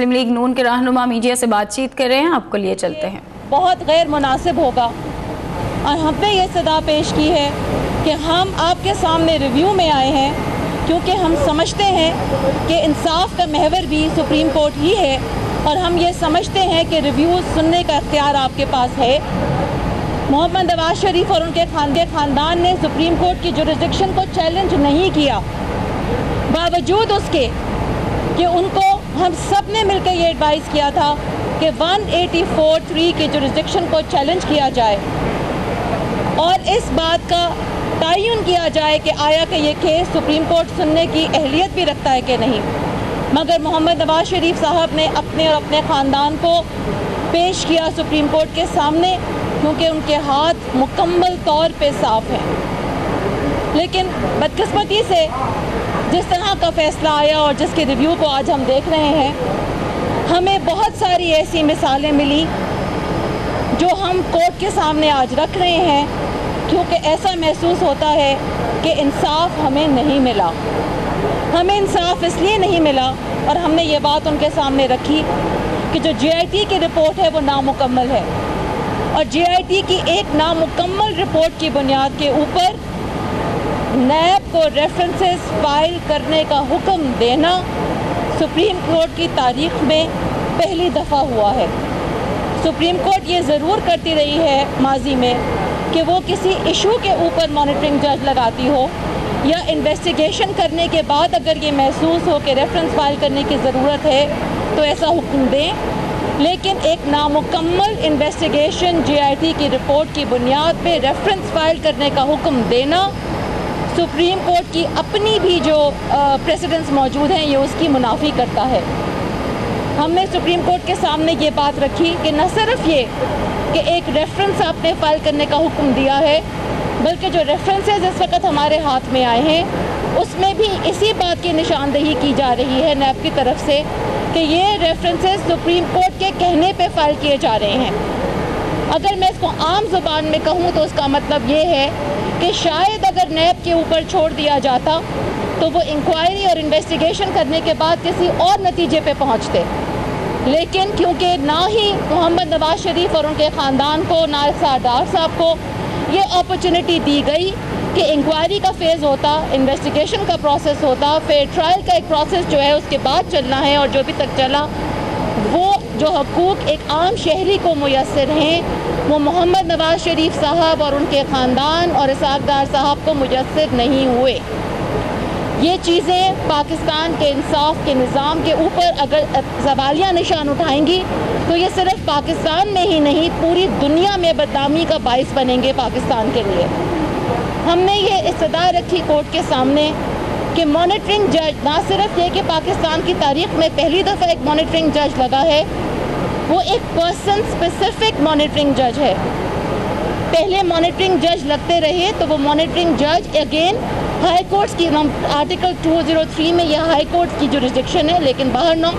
مسلم league نون کے رہنما media سے بات چیت کر رہے ہیں، آپ کو لیے چلتے ہیں۔ بہت غیر مناسب ہوگا اور ہم نے یہ صدا پیش کی ہے کہ ہم آپ کے سامنے ریویو میں آئے ہیں کیونکہ ہم سمجھتے ہیں کہ انصاف کا محور بھی سپریم کورٹ ہی ہے، اور ہم یہ سمجھتے ہیں کہ ریویو سننے کا اختیار آپ کے پاس ہے۔ محمد نواز شریف اور ان کے خاندان نے سپریم کورٹ کی جورسڈکشن کو چیلنج نہیں کیا، باوجود اس کے کہ ان کو ہم سب نے مل کے یہ ایڈوائز کیا تھا کہ 184(3) کی جورسڈکشن کو چیلنج کیا جائے اور اس بات کا تعین کیا جائے کہ آیا کہ یہ کیس سپریم کورٹ سننے کی اہلیت بھی رکھتا ہے کہ نہیں، مگر محمد نواز شریف صاحب نے اپنے اور اپنے خاندان کو پیش کیا سپریم کورٹ کے سامنے کیونکہ ان کے ہاتھ مکمل طور پہ صاف ہیں۔ لیکن بدقسمتی سے جس طرح کا فیصلہ آیا اور جس کے ریویو کو آج ہم دیکھ رہے ہیں، ہمیں بہت ساری ایسی مثالیں ملی جو ہم کورٹ کے سامنے آج رکھ رہے ہیں کیونکہ ایسا محسوس ہوتا ہے کہ انصاف ہمیں نہیں ملا۔ ہمیں انصاف اس لیے نہیں ملا اور ہم نے یہ بات ان کے سامنے رکھی کہ جو جے آئی ٹی کی رپورٹ ہے وہ نامکمل ہے، اور جے آئی ٹی کی ایک نامکمل رپورٹ کی بنیاد کے اوپر نیب کو ریفرنسز فائل کرنے کا حکم دینا سپریم کورٹ کی تاریخ میں پہلی دفعہ ہوا ہے۔ سپریم کورٹ یہ ضرور کرتی رہی ہے ماضی میں کہ وہ کسی ایشو کے اوپر مانیٹرنگ جج لگاتی ہو یا انویسٹیگیشن کرنے کے بعد اگر یہ محسوس ہو کہ ریفرنس فائل کرنے کی ضرورت ہے تو ایسا حکم دیں، لیکن ایک نامکمل انویسٹیگیشن جے آئی ٹی کی رپورٹ کی بنیاد پہ ریفرنس فائل کرنے کا حکم دینا سپریم کورٹ کی اپنی بھی جو پریسیڈنٹس موجود ہیں یہ اس کی منافی کرتا ہے۔ ہم نے سپریم کورٹ کے سامنے یہ بات رکھی کہ نہ صرف یہ کہ ایک ریفرنس آپ نے فائل کرنے کا حکم دیا ہے، بلکہ جو ریفرنسز اس وقت ہمارے ہاتھ میں آئے ہیں اس میں بھی اسی بات کی نشاندہی کی جا رہی ہے نیب کی طرف سے کہ یہ ریفرنسز سپریم کورٹ کے کہنے پہ فائل کیے جا رہے ہیں۔ اگر میں اس کو عام زبان میں کہوں تو اس کا مطلب یہ ہے کہ شاید اگر نیب کے اوپر چھوڑ دیا جاتا تو وہ انکوائری اور انویسٹیگیشن کرنے کے بعد کسی اور نتیجے پہ پہنچتے، لیکن کیونکہ نہ ہی محمد نواز شریف اور ان کے خاندان کو، نہ ڈار صاحب کو یہ اپرچونٹی دی گئی کہ انکوائری کا فیز ہوتا، انویسٹیگیشن کا پروسیس ہوتا، پھر ٹرائل کا ایک پروسیس جو ہے اس کے بعد چلنا ہے، اور جو بھی تک چلا وہ جو حقوق ایک عام شہری کو میسر ہیں وہ محمد نواز شریف صاحب اور ان کے خاندان اور اسحاق ڈار صاحب کو میسر نہیں ہوئے۔ یہ چیزیں پاکستان کے انصاف کے نظام کے اوپر اگر سوالیہ نشان اٹھائیں گی تو یہ صرف پاکستان میں ہی نہیں پوری دنیا میں بدنامی کا باعث بنیں گے پاکستان کے لیے۔ ہم نے یہ استدعا رکھی کورٹ کے سامنے کہ مانیٹرنگ جج نہ صرف یہ کہ پاکستان کی تاریخ میں پہلی دفعہ ایک مانیٹرنگ جج لگا ہے، وہ ایک پرسن اسپیسیفک مانیٹرنگ جج ہے۔ پہلے مانیٹرنگ جج لگتے رہے تو وہ مانیٹرنگ جج اگین ہائی کورٹس کی آرٹیکل 203 میں یہ ہائی کورٹ کی جورسڈکشن ہے، لیکن باہر نو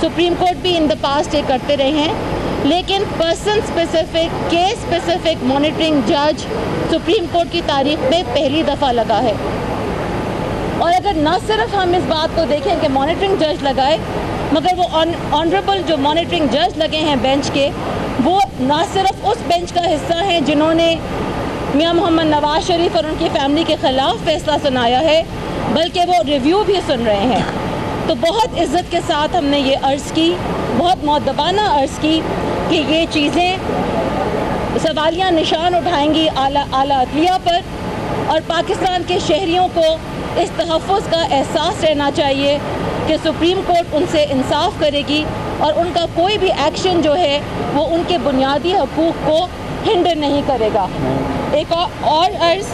سپریم کورٹ بھی ان دا پاسٹ یہ کرتے رہے ہیں، لیکن person specific case specific monitoring جج سپریم کورٹ کی تاریخ میں پہلی دفعہ لگا ہے۔ اور اگر نہ صرف ہم اس بات کو دیکھیں کہ مانیٹرنگ جج لگائے، مگر وہ آنریبل جو مانیٹرنگ جج لگے ہیں بینچ کے، وہ نہ صرف اس بینچ کا حصہ ہیں جنہوں نے میاں محمد نواز شریف اور ان کی فیملی کے خلاف فیصلہ سنایا ہے، بلکہ وہ ریویو بھی سن رہے ہیں۔ تو بہت عزت کے ساتھ ہم نے یہ عرض کی، بہت مؤدبانہ عرض کی کہ یہ چیزیں سوالیہ نشان اٹھائیں گی اعلیٰ عدلیہ پر، اور پاکستان کے شہریوں کو اس تحفظ کا احساس رہنا چاہیے کہ سپریم کورٹ ان سے انصاف کرے گی اور ان کا کوئی بھی ایکشن جو ہے وہ ان کے بنیادی حقوق کو ہنڈر نہیں کرے گا۔ ایک اور عرض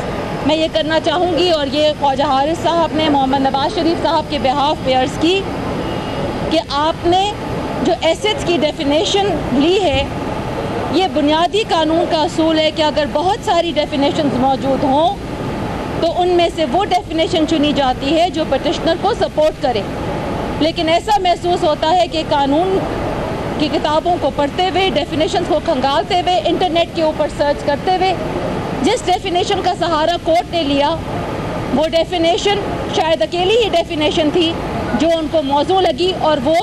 میں یہ کرنا چاہوں گی، اور یہ خواجہ حارث صاحب نے محمد نواز شریف صاحب کے بہاف پہ عرض کی کہ آپ نے جو ایسٹس کی ڈیفینیشن لی ہے، یہ بنیادی قانون کا اصول ہے کہ اگر بہت ساری ڈیفینیشنز موجود ہوں تو ان میں سے وہ ڈیفینیشن چنی جاتی ہے جو پٹیشنر کو سپورٹ کرے، لیکن ایسا محسوس ہوتا ہے کہ قانون کی کتابوں کو پڑھتے ہوئے، ڈیفینیشنز کو کھنگالتے ہوئے، انٹرنیٹ کے اوپر سرچ کرتے ہوئے جس ڈیفینیشن کا سہارا کورٹ نے لیا وہ ڈیفینیشن شاید اکیلی ہی ڈیفینیشن تھی جو ان کو موزوں لگی، اور وہ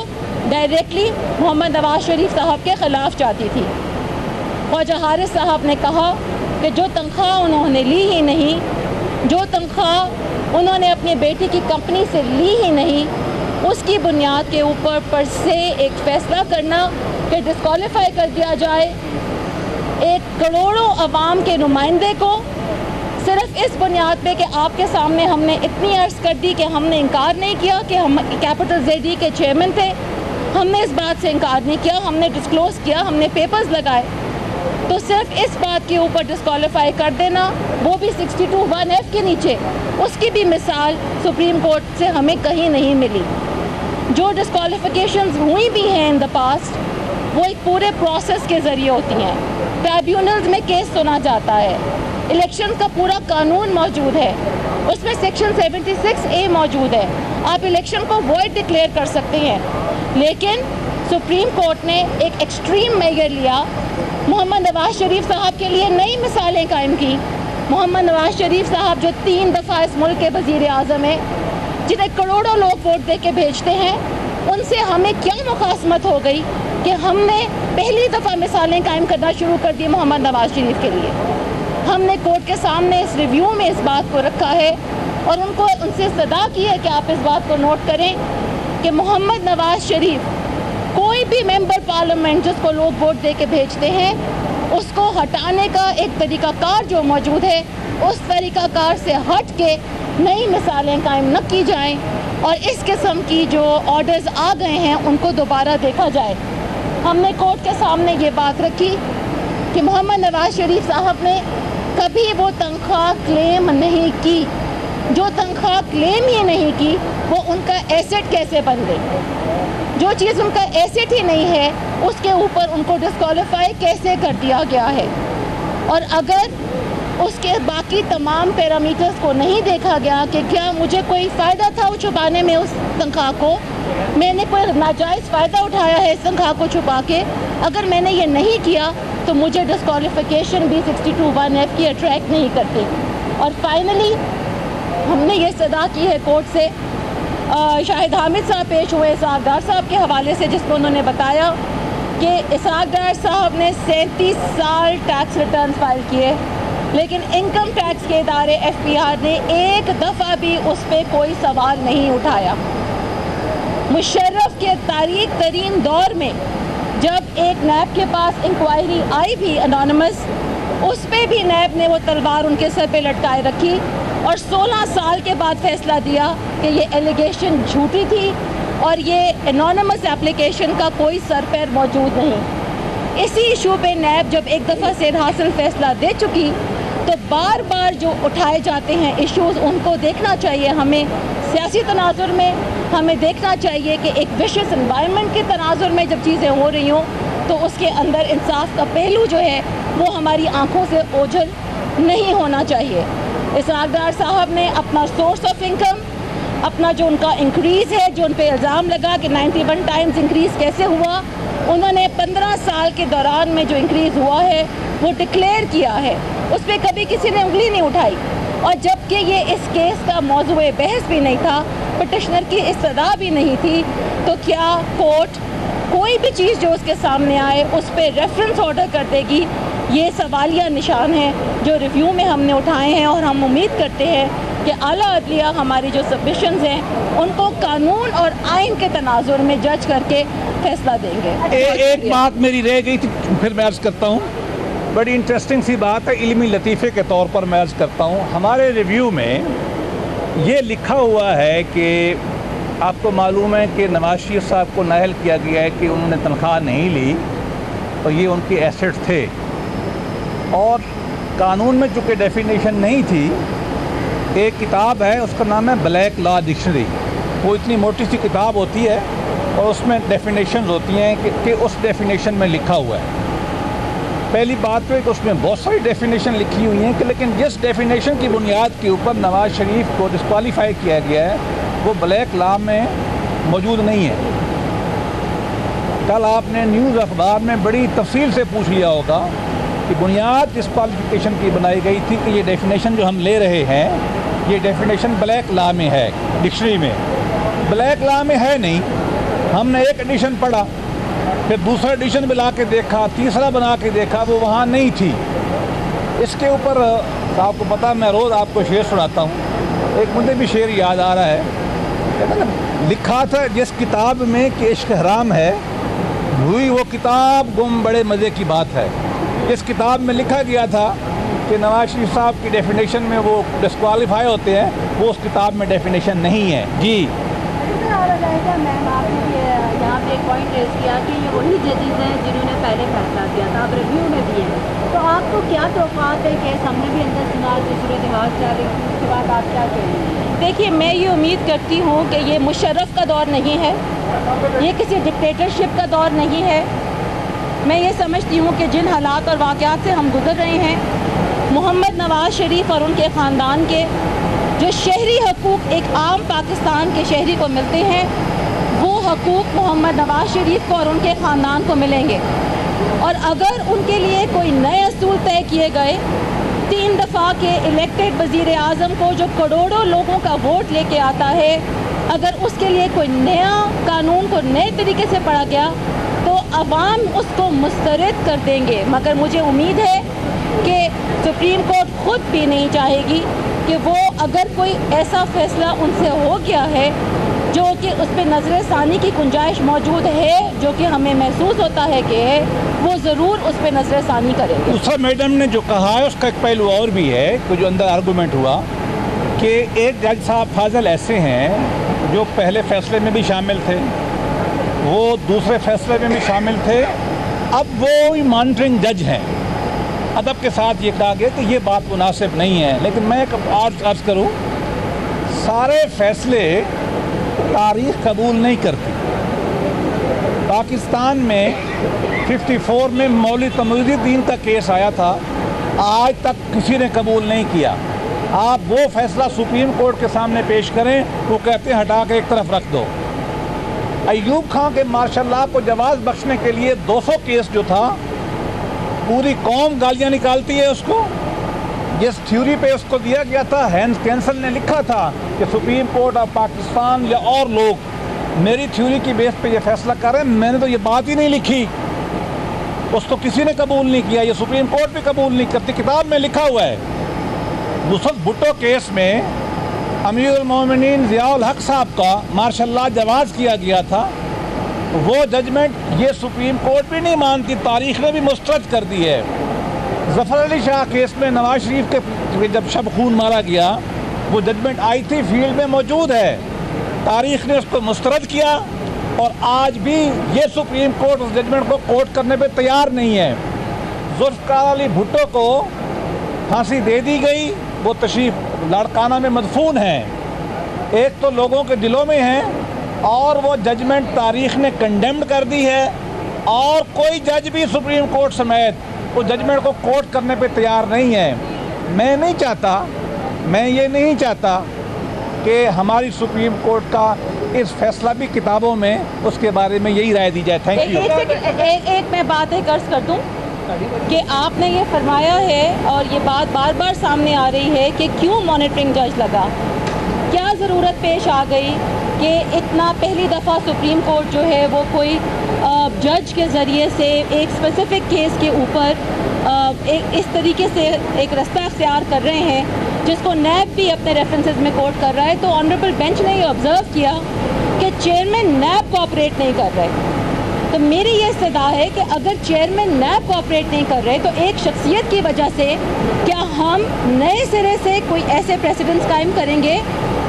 ڈائریکٹلی محمد نواز شریف صاحب کے خلاف جاتی تھی۔ خواجہ حارث صاحب نے کہا کہ جو تنخواہ انہوں نے لی ہی نہیں، جو تنخواہ انہوں نے اپنی بیٹی کی کمپنی سے لی ہی نہیں، اس کی بنیاد کے اوپر پر سے ایک فیصلہ کرنا کہ ڈسکوالیفائی کر دیا جائے ایک کروڑوں عوام کے نمائندے کو، صرف اس بنیاد پہ کہ آپ کے سامنے ہم نے اتنی عرض کر دی کہ ہم نے انکار نہیں کیا کہ ہم کیپٹل زیڈی کے چیئرمین تھے، ہم نے اس بات سے انکار نہیں کیا، ہم نے ڈسکلوز کیا، ہم نے پیپرز لگائے، تو صرف اس بات کے اوپر ڈسکوالیفائی کر دینا، وہ بھی 62(1)(f) کے نیچے، اس کی بھی مثال سپریم کورٹ سے ہمیں کہیں نہیں ملی۔ جو ڈسکوالیفیکیشنز ہوئی بھی ہیں ان دا پاسٹ، وہ ایک پورے پروسیس کے ذریعے ہوتی ہیں، ٹرائبیونلز میں کیس سنا جاتا ہے، الیکشن کا پورا قانون موجود ہے، اس میں سیکشن 76A موجود ہے، آپ الیکشن کو وائڈ ڈکلیئر کر سکتے ہیں، لیکن سپریم کورٹ نے ایک ایکسٹریم میجر لیا، محمد نواز شریف صاحب کے لیے نئی مثالیں قائم کی۔ محمد نواز شریف صاحب جو 3 دفعہ اس ملک کے وزیر اعظم ہیں، جنہیں کروڑوں لوگ ووٹ دے کے بھیجتے ہیں، ان سے ہمیں کیا مخاصمت ہو گئی کہ ہم نے پہلی دفعہ مثالیں قائم کرنا شروع کر دی محمد نواز شریف کے لیے۔ ہم نے کورٹ کے سامنے اس ریویو میں اس بات کو رکھا ہے اور ان سے صدا کی ہے کہ آپ اس بات کو نوٹ کریں کہ محمد نواز شریف کوئی بھی ممبر پارلیمنٹ جس کو لوگ ووٹ دے کے بھیجتے ہیں، اس کو ہٹانے کا ایک طریقہ کار جو موجود ہے، اس طریقہ کار سے ہٹ کے نئی مثالیں قائم نہ کی جائیں اور اس قسم کی جو آرڈرز آ گئے ہیں ان کو دوبارہ دیکھا جائے۔ ہم نے کورٹ کے سامنے یہ بات رکھی کہ محمد نواز شریف صاحب نے کبھی وہ تنخواہ کلیم نہیں کی، جو تنخواہ کلیم ہی نہیں کی وہ ان کا ایسٹ کیسے بن گئی؟ جو چیز ان کا ایسٹ ہی نہیں ہے اس کے اوپر ان کو ڈسکوالیفائی کیسے کر دیا گیا ہے؟ اور اگر اس کے باقی تمام پیرامیٹرز کو نہیں دیکھا گیا کہ کیا مجھے کوئی فائدہ تھا وہ چھپانے میں، اس تنخواہ کو میں نے کوئی ناجائز فائدہ اٹھایا ہے اس تنخواہ کو چھپا کے، اگر میں نے یہ نہیں کیا تو مجھے ڈسکوالیفیکیشن بھی 62(1)(f) کی اٹریکٹ نہیں کرتی۔ اور فائنلی ہم نے یہ صدا کی ہے کورٹ سے، شاہد حامد صاحب پیش ہوئے اسحاق ڈار صاحب کے حوالے سے، جس کو انہوں نے بتایا کہ اسحاق ڈار صاحب نے 37 سال ٹیکس ریٹرنز فائل کیے، لیکن انکم ٹیکس کے ادارے FPR نے ایک دفعہ بھی اس پہ کوئی سوال نہیں اٹھایا۔ مشرف کے تاریک ترین دور میں جب ایک نیب کے پاس انکوائری آئی بھی انانیمس، اس پہ بھی نیب نے وہ تلوار ان کے سر پہ لٹکائے رکھی اور 16 سال کے بعد فیصلہ دیا کہ یہ ایلیگیشن جھوٹی تھی اور یہ انانیمس اپلیکیشن کا کوئی سر پیر موجود نہیں۔ اسی ایشو پہ نیب جب ایک دفعہ سے حاصل فیصلہ دے چکی تو بار بار جو اٹھائے جاتے ہیں ایشوز ان کو دیکھنا چاہیے، ہمیں سیاسی تناظر میں ہمیں دیکھنا چاہیے کہ ایک وشس انوائرمنٹ کے تناظر میں جب چیزیں ہو رہی ہوں تو اس کے اندر انصاف کا پہلو جو ہے وہ ہماری آنکھوں سے اوجھل نہیں ہونا چاہیے۔ اسحاق ڈار صاحب نے اپنا سورس آف انکم، اپنا جو ان کا انکریز ہے، جو ان پہ الزام لگا کہ 91 ٹائمز انکریز کیسے ہوا، انہوں نے 15 سال کے دوران میں جو انکریز ہوا ہے وہ ڈکلیئر کیا ہے، اس پہ کبھی کسی نے انگلی نہیں اٹھائی، اور جبکہ یہ اس کیس کا موضوع بحث بھی نہیں تھا، پٹیشنر کی استدعا بھی نہیں تھی، تو کیا کورٹ کوئی بھی چیز جو اس کے سامنے آئے اس پہ ریفرنس آرڈر کر دے گی؟ یہ سوالیہ نشان ہیں جو ریویو میں ہم نے اٹھائے ہیں، اور ہم امید کرتے ہیں کہ اعلیٰ عدلیہ ہماری جو سبمیشنز ہیں ان کو قانون اور آئین کے تناظر میں جج کر کے فیصلہ دیں گے۔ ایک بات میری رہ گئی تھی، پھر میں عرض کرتا ہوں، بڑی انٹرسٹنگ سی بات ہے، علمی لطیفے کے طور پر میں عرض کرتا ہوں۔ ہمارے ریویو میں یہ لکھا ہوا ہے کہ آپ کو معلوم ہے کہ نواز شریف صاحب کو نااہل کیا گیا ہے کہ انہوں نے تنخواہ نہیں لی اور یہ ان کے ایسٹ تھے، اور قانون میں چونکہ ڈیفینیشن نہیں تھی، ایک کتاب ہے اس کا نام ہے بلیک لا ڈکشنری، وہ اتنی موٹی سی کتاب ہوتی ہے اور اس میں ڈیفینیشنز ہوتی ہیں کہ اس ڈیفینیشن میں لکھا ہوا ہے۔ پہلی بات تو ہے کہ اس میں بہت ساری ڈیفینیشن لکھی ہوئی ہیں کہ لیکن جس ڈیفینیشن کی بنیاد کے اوپر نواز شریف کو ڈسکوالیفائی کیا گیا ہے وہ بلیک لا میں موجود نہیں ہے۔ کل آپ نے نیوز اخبار میں بڑی تفصیل سے پوچھ لیا ہوگا کہ بنیاد جس کوالیفیکیشن کی بنائی گئی تھی کہ یہ ڈیفینیشن جو ہم لے رہے ہیں یہ ڈیفینیشن بلیک لا میں ہے، ڈکشنری میں۔ بلیک لا میں ہے نہیں، ہم نے ایک ایڈیشن پڑھا، پھر دوسرا ایڈیشن بھی لا کے دیکھا، تیسرا بنا کے دیکھا، وہ وہاں نہیں تھی۔ اس کے اوپر آپ کو پتا میں روز آپ کو شعر سناتا ہوں، ایک مجھے بھی شعر یاد آ رہا ہے، کہتے ہیں لکھا تھا جس کتاب میں کہ عشق حرام ہے، ہوئی وہ کتاب گم بڑے مزے کی بات ہے۔ اس کتاب میں لکھا گیا تھا کہ نواز شریف صاحب کی ڈیفینیشن میں وہ ڈسکوالیفائی ہوتے ہیں، وہ اس کتاب میں ڈیفینیشن نہیں ہے۔ جی میم آپ نے یہاں پہ ایک پوائنٹ ریز کیا کہ یہ وہی ججز ہیں جنہوں نے پہلے فیصلہ کیا تھا، آپ ریویو میں بھی ہیں، تو آپ کو کیا توقعات ہے کہ ہم نے بھی اندر سنا جو صورتحال چل رہی تھی اس کے بعد آپ کیا کہیں گے؟ دیکھیے میں یہ امید کرتی ہوں کہ یہ مشرف کا دور نہیں ہے، یہ کسی ڈکٹیٹرشپ کا دور نہیں ہے۔ میں یہ سمجھتی ہوں کہ جن حالات اور واقعات سے ہم گزر رہے ہیں، محمد نواز شریف اور ان کے خاندان کے جو شہری حقوق ایک عام پاکستان کے شہری کو ملتے ہیں، وہ حقوق محمد نواز شریف کو اور ان کے خاندان کو ملیں گے۔ اور اگر ان کے لیے کوئی نئے اصول طے کیے گئے، 3 دفعہ کے الیکٹڈ وزیر اعظم کو جو کروڑوں لوگوں کا ووٹ لے کے آتا ہے، اگر اس کے لیے کوئی نیا قانون کو نئے طریقے سے پڑھا گیا تو عوام اس کو مسترد کر دیں گے۔ مگر مجھے امید ہے کہ سپریم کورٹ خود بھی نہیں چاہے گی کہ وہ اگر کوئی ایسا فیصلہ ان سے ہو گیا ہے جو کہ اس پہ نظر ثانی کی گنجائش موجود ہے، جو کہ ہمیں محسوس ہوتا ہے کہ ہے، وہ ضرور اس پہ نظر ثانی کریں گے۔ دوسرا میڈم نے جو کہا ہے اس کا ایک پہلو اور بھی ہے کہ جو اندر آرگومنٹ ہوا کہ ایک جج صاحب فاضل ایسے ہیں جو پہلے فیصلے میں بھی شامل تھے، وہ دوسرے فیصلے میں بھی شامل تھے، اب وہ مانیٹرنگ جج ہیں۔ ادب کے ساتھ یہ کہا گیا کہ یہ بات مناسب نہیں ہے، لیکن میں ایک عرض کروں، سارے فیصلے تاریخ قبول نہیں کرتی۔ پاکستان میں 54 میں مولوی تمویل الدین کا کیس آیا تھا، آج تک کسی نے قبول نہیں کیا۔ آپ وہ فیصلہ سپریم کورٹ کے سامنے پیش کریں، وہ کہتے ہیں ہٹا کے ایک طرف رکھ دو۔ ایوب خان کے مارشل لاء کو جواز بخشنے کے لیے 200 کیس جو تھا، پوری قوم گالیاں نکالتی ہے اس کو۔ جس تھیوری پہ اس کو دیا گیا تھا، ہینس کینسل نے لکھا تھا کہ سپریم کورٹ آف پاکستان یا اور لوگ میری تھیوری کی بیس پہ یہ فیصلہ کر رہے ہیں، میں نے تو یہ بات ہی نہیں لکھی۔ اس کو کسی نے قبول نہیں کیا، یہ سپریم کورٹ بھی قبول نہیں کرتی، کتاب میں لکھا ہوا ہے۔ نصرت بھٹو کیس میں امیر المومنین ضیاء الحق صاحب کا مارشل لاء جواز کیا گیا تھا، وہ ججمنٹ یہ سپریم کورٹ بھی نہیں مانتی، تاریخ نے بھی مسترد کر دی ہے۔ ظفر علی شاہ کیس میں نواز شریف کے جب شب خون مارا گیا، وہ ججمنٹ آئی تھی، فیلڈ میں موجود ہے، تاریخ نے اس کو مسترد کیا، اور آج بھی یہ سپریم کورٹ اس ججمنٹ کو کوٹ کرنے پہ تیار نہیں ہے۔ ذوالفقار علی بھٹو کو پھانسی دے دی گئی، وہ تشریف لاڑکانہ میں مدفون ہیں، ایک تو لوگوں کے دلوں میں ہیں، اور وہ ججمنٹ تاریخ نے کنڈیمڈ کر دی ہے، اور کوئی جج بھی سپریم کورٹ سمیت وہ ججمنٹ کو کوٹ کرنے پہ تیار نہیں ہے۔ میں یہ نہیں چاہتا کہ ہماری سپریم کورٹ کا اس فیصلہ بھی کتابوں میں اس کے بارے میں یہی رائے دی جائے۔ Thank you. ایک میں بات ایک عرض کر دوں کہ آپ نے یہ فرمایا ہے اور یہ بات بار بار سامنے آ رہی ہے کہ کیوں مانیٹرنگ جج لگا، کیا ضرورت پیش آ گئی کہ اتنا پہلی دفعہ سپریم کورٹ جو ہے وہ کوئی جج کے ذریعے سے ایک اسپیسیفک کیس کے اوپر اس طریقے سے ایک رستہ اختیار کر رہے ہیں جس کو نیب بھی اپنے ریفرنسز میں کوٹ کر رہا ہے، تو آنریبل بینچ نے یہ آبزرو کیا کہ چیئرمین نیب کوآپریٹ نہیں کر رہے۔ تو میری یہ استدعا ہے کہ اگر چیئرمین نیب کوآپریٹ نہیں کر رہے تو ایک شخصیت کی وجہ سے کیا ہم نئے سرے سے کوئی ایسے پریسیڈنٹس قائم کریں گے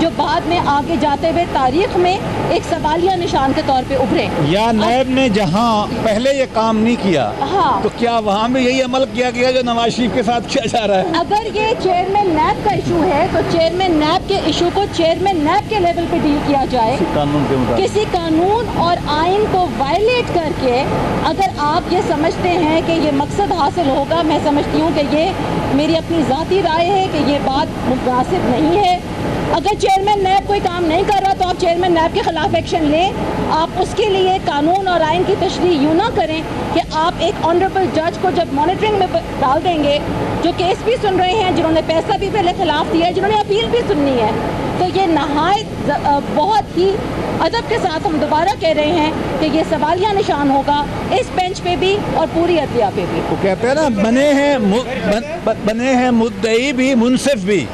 جو بعد میں آگے جاتے ہوئے تاریخ میں ایک سوالیہ نشان کے طور پہ ابھرے؟ یا نیب نے جہاں پہلے یہ کام نہیں کیا ہاں تو کیا وہاں بھی یہی عمل کیا گیا جو نواز شریف کے ساتھ کیا جا رہا ہے؟ اگر یہ چیئرمین نیب کا ایشو ہے تو چیئرمین نیب کے ایشو کو چیئرمین نیب کے لیول پہ ڈیل کیا جائے، قانون کے مطابق کسی قانون اور آئین کو وائلیٹ کر کے۔ اگر آپ یہ سمجھتے ہیں کہ یہ مقصد حاصل ہوگا، میں سمجھتی ہوں کہ یہ میری اپنی ذاتی رائے ہے کہ یہ بات مناسب نہیں ہے۔ اگر چیئرمین نیب کوئی کام نہیں کر رہا تو آپ چیئرمین نیب کے خلاف ایکشن لیں، آپ اس کے لیے قانون اور آئین کی تشریح یوں نہ کریں کہ آپ ایک آنریبل جج کو جب مانیٹرنگ میں ڈال دیں گے، جو کیس بھی سن رہے ہیں، جنہوں نے پیسہ بھی پہلے خلاف دیا ہے، جنہوں نے اپیل بھی سننی ہے، تو یہ نہایت بہت ہی ادب کے ساتھ ہم دوبارہ کہہ رہے ہیں کہ یہ سوالیہ نشان ہوگا اس بینچ پہ بھی اور پوری عدلیہ پہ بھی. وہ کہتے ہیں نا بنے ہیں مدعی بھی منصف بھی،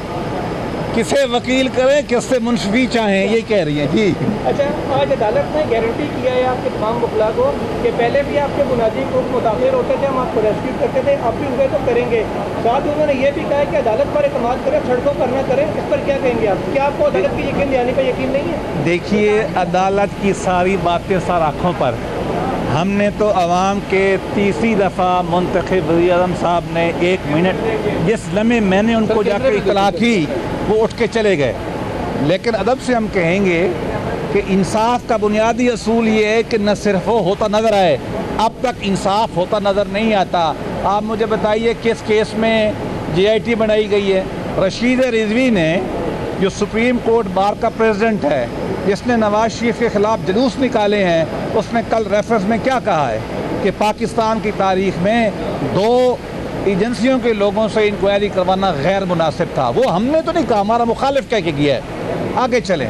کسے وکیل کریں کس سے منصفی چاہیں، یہ کہہ رہی ہیں. جی اچھا، آج عدالت نے گارنٹی کیا ہے آپ کے تمام وکلاء کو کہ پہلے بھی آپ کے مناظر کو متاثر ہوتے تھے، ہم آپ کو ریسکیو کرتے تھے، آپ بھی ہوئے تو کریں گے. ساتھ انہوں نے یہ بھی کہا ہے کہ عدالت پر اعتماد کریں، سڑکوں پر نہ کریں. اس پر کیا کہیں گے آپ؟ کیا آپ کو عدالت کی یقین دہانی پہ یقین نہیں ہے؟ دیکھیے، عدالت کی ساری باتیں سر آنکھوں پر. ہم نے تو عوام کے تیسری دفعہ منتخب وزیر اعظم صاحب نے 1 منٹ جس لمحے میں نے ان کو جا کے اطلاع کی وہ اٹھ کے چلے گئے. لیکن ادب سے ہم کہیں گے کہ انصاف کا بنیادی اصول یہ ہے کہ نہ صرف وہ ہوتا نظر آئے، اب تک انصاف ہوتا نظر نہیں آتا. آپ مجھے بتائیے کس کیس میں جے آئی ٹی بنائی گئی ہے؟ رشید رضوی نے، جو سپریم کورٹ بار کا پریزیڈنٹ ہے، جس نے نواز شریف کے خلاف جلوس نکالے ہیں، اس نے کل ریفرنس میں کیا کہا ہے کہ پاکستان کی تاریخ میں 2 ایجنسیوں کے لوگوں سے انکوائری کروانا غیر مناسب تھا. وہ ہم نے تو نہیں کہا، ہمارا مخالف کہہ کے کیا ہے. آگے چلیں،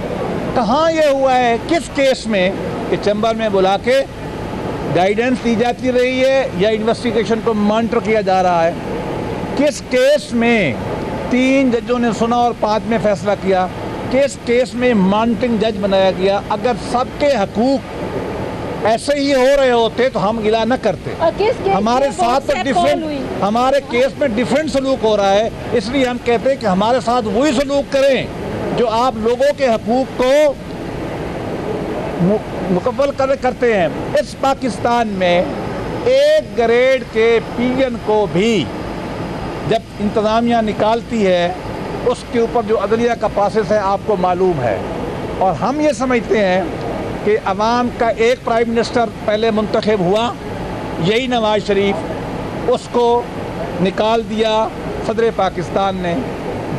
کہاں یہ ہوا ہے کس کیس میں کہ چیمبر میں بلا کے گائیڈنس دی جاتی رہی ہے یا انویسٹیگیشن کو مانیٹر کیا جا رہا ہے؟ کس کیس میں 3 ججوں نے سنا اور 5 میں فیصلہ کیا؟ کس کیس میں مانیٹرنگ جج بنایا گیا؟ اگر سب کے حقوق ایسے ہی ہو رہے ہوتے تو ہم گلا نہ کرتے. ہمارے ساتھ ہمارے کیس میں ڈیفرنٹ سلوک ہو رہا ہے، اس لیے ہم کہتے ہیں کہ ہمارے ساتھ وہی سلوک کریں جو آپ لوگوں کے حقوق کو مکمل کرتے ہیں. اس پاکستان میں 1 گریڈ کے پین کو بھی جب انتظامیہ نکالتی ہے، اس کے اوپر جو عدلیہ کا پروسیس ہے آپ کو معلوم ہے. اور ہم یہ سمجھتے ہیں کہ عوام کا ایک پرائم منسٹر پہلے منتخب ہوا، یہی نواز شریف، اس کو نکال دیا صدر پاکستان نے.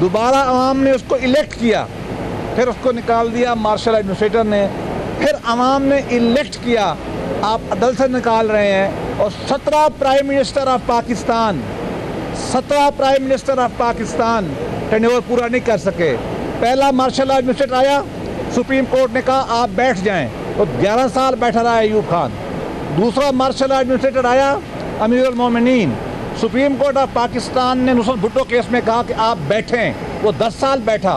دوبارہ عوام نے اس کو الیکٹ کیا، پھر اس کو نکال دیا مارشل ایڈمنسٹریٹر نے، پھر عوام نے الیکٹ کیا. آپ عدل سے نکال رہے ہیں. اور 17 prime minister of Pakistan 17 prime minister of Pakistan tenure پورا نہیں کر سکے. پہلا مارشل ایڈمنسٹریٹر آیا، سپریم کورٹ نے کہا آپ بیٹھ جائیں، تو 11 سال بیٹھا رہا ایوب خان. دوسرا مارشل ایڈمنسٹریٹر آیا امیر المومنین، سپریم کورٹ آف پاکستان نے نصرت بھٹو کیس میں کہا کہ آپ بیٹھیں، وہ 10 سال بیٹھا.